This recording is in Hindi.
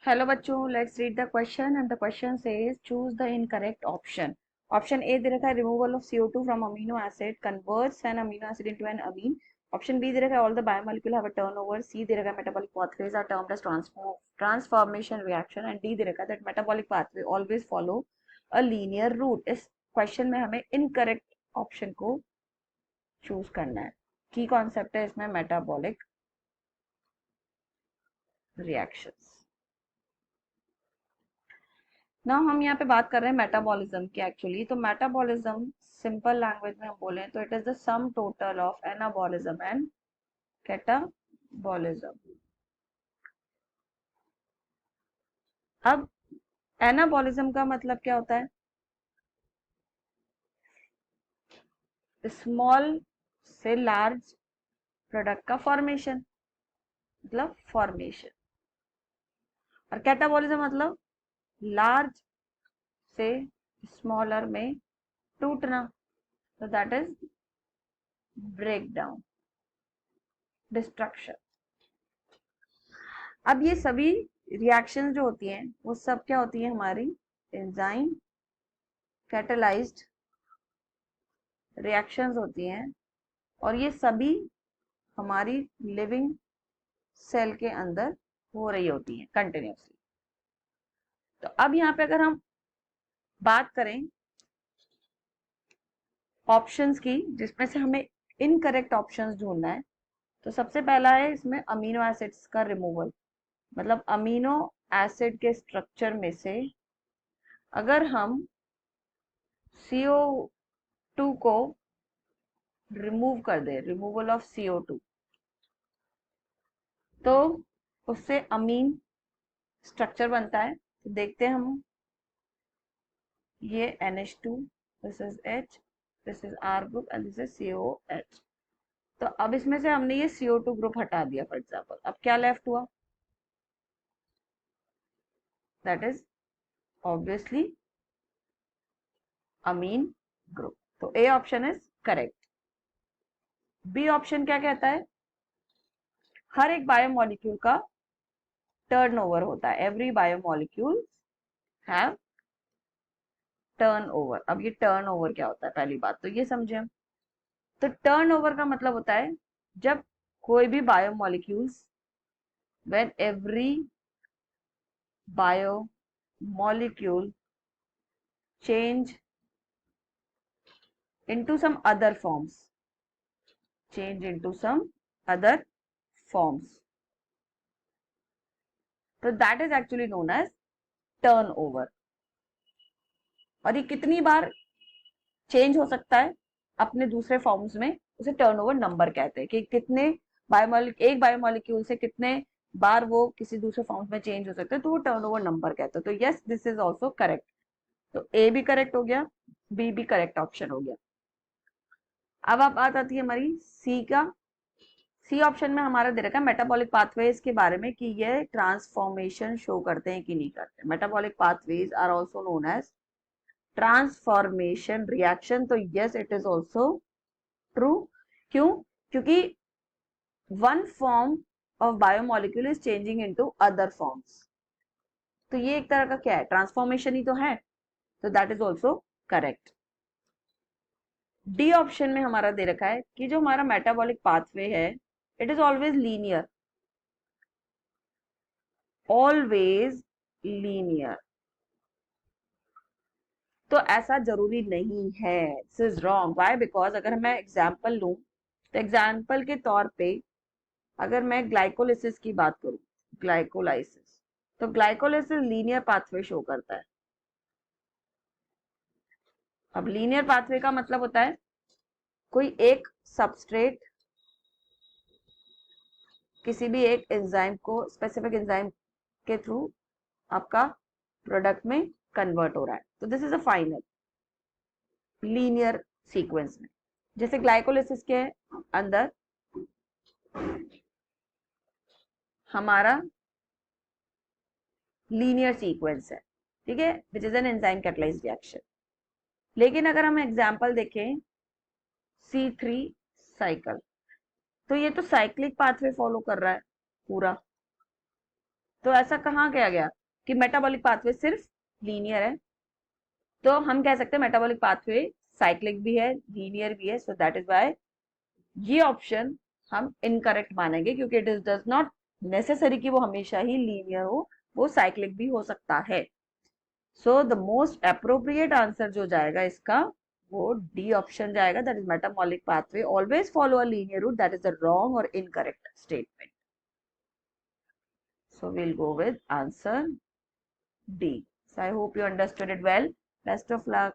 हेलो बच्चों, let's read the question and the question says choose the incorrect option. Option A दे रखा है removal of CO2 from amino acid converts an amino acid into an amine. Option B दे रखा है all the biomolecule have a turnover. C दे रखा है metabolic pathways are termed as transformation reaction and D दे रखा है that metabolic pathway always follow a linear route. इस क्वेश्चन में हमें इनकरेक्ट ऑप्शन को चूज करना है। की कॉन्सेप्ट है इसमें मेटाबॉलिक रिएक्शंस। ना हम यहाँ पे बात कर रहे हैं मेटाबॉलिज्म की। एक्चुअली तो मेटाबॉलिज्म सिंपल लैंग्वेज में हम बोले तो it is the sum total of anabolism and catabolism. अब एनाबॉलिज्म का मतलब क्या होता है? स्मॉल से लार्ज प्रोडक्ट का फॉर्मेशन, मतलब फॉर्मेशन। और कैटाबॉलिज्म मतलब लार्ज से स्मॉलर में टूटना, तो that is break down, destruction. अब ये सभी रिएक्शंस जो होती हैं वो सब क्या होती है? हमारी एंजाइम कैटेलाइज्ड रिएक्शंस होती हैं और ये सभी हमारी लिविंग सेल के अंदर हो रही होती हैं कंटिन्यूसली। तो अब यहाँ पे अगर हम बात करें ऑप्शंस की जिसमें से हमें इनकरेक्ट ऑप्शंस ढूंढना है, तो सबसे पहला है इसमें अमीनो एसिड्स का रिमूवल। मतलब अमीनो एसिड के स्ट्रक्चर में से अगर हम CO2 को रिमूव कर दे, रिमूवल ऑफ CO2, तो उससे अमीन स्ट्रक्चर बनता है। तो देखते हैं हम, ये NH2, this is H, this is R group and this is COH। तो अब इसमें से हमने ये CO2 ग्रुप हटा दिया फॉर एग्जाम्पल। अब क्या लेफ्ट हुआ? That is obviously amine group. तो A option is correct. B option क्या कहता है? हर एक बायोमोलिक्यूल का टर्नओवर होता है। Every biomolecule have turnover. अब ये टर्नओवर क्या होता है पहली बात तो ये समझे हम। तो टर्नओवर का मतलब होता है जब कोई भी biomolecules, when every biomolecule change into some other forms, change into some other forms, तो that is actually known as turnover। और ये कितनी बार चेंज हो सकता है अपने दूसरे फॉर्म्स में, उसे टर्नओवर नंबर कहते हैं कि कितने एक बायोमोलिक्यूल से कितने बार वो किसी दूसरे फॉर्म्स में चेंज हो सकते हैं, तो वो टर्नओवर नंबर कहते हैं। तो yes, this is also correct. तो ए भी करेक्ट हो गया, बी भी करेक्ट ऑप्शन हो गया। अब आप बात आती है हमारी सी का। सी ऑप्शन में हमारा दे रखा है मेटाबॉलिक पाथवेज के बारे में कि ये ट्रांसफॉर्मेशन शो करते हैं कि नहीं करते। Metabolic pathways are also known as transformation reaction. तो yes, it is also true. क्यों? क्योंकि one form of biomolecule is changing into other forms. तो ये एक तरह का क्या है? ट्रांसफॉर्मेशन ही तो है। तो that is also correct. D option में हमारा दे रखा है कि जो हमारा मेटाबॉलिक पाथवे है it is always linear, always linear. तो ऐसा जरूरी नहीं है, this is wrong. Why? Because अगर मैं एग्जाम्पल लूं तो एग्जाम्पल के तौर पे अगर मैं ग्लाइकोलिसिस की बात करूं, ग्लाइकोलाइसिस, तो ग्लाइकोलिसिस लीनियर पाथवे शो करता है। अब लीनियर पाथवे का मतलब होता है कोई एक सबस्ट्रेट किसी भी एक एंजाइम को, स्पेसिफिक एंजाइम के थ्रू आपका प्रोडक्ट में कन्वर्ट हो रहा है। तो this is a final linear sequence में। जैसे ग्लाइकोलिसिस के अंदर हमारा लीनियर सीक्वेंस है, ठीक है, which is an enzyme catalysed reaction. लेकिन अगर हम एग्जांपल देखें C3 साइकिल, तो ये तो साइक्लिक पाथवे फॉलो कर रहा है पूरा। तो ऐसा कहाँ किया गया? कि मेटाबॉलिक पाथवे सिर्फ लीनियर है, तो हम कह सकते हैं मेटाबॉलिक पाथवे साइक्लिक भी है, लीनियर भी है, सो दैट इज वाई ये ऑप्शन हम इनकरेक्ट मानेंगे, क्योंकि it is does not necessary कि वो हमेशा ही लीनियर हो, वो साइक्लिक भी हो सकता है। So the most appropriate answer जो जाएगा इसका, वो डी ऑप्शन जाएगा, that is metabolic pathway always follow a linear route, that is the wrong और incorrect statement. So we'll go with answer D. So I hope you understood it well. Best of luck.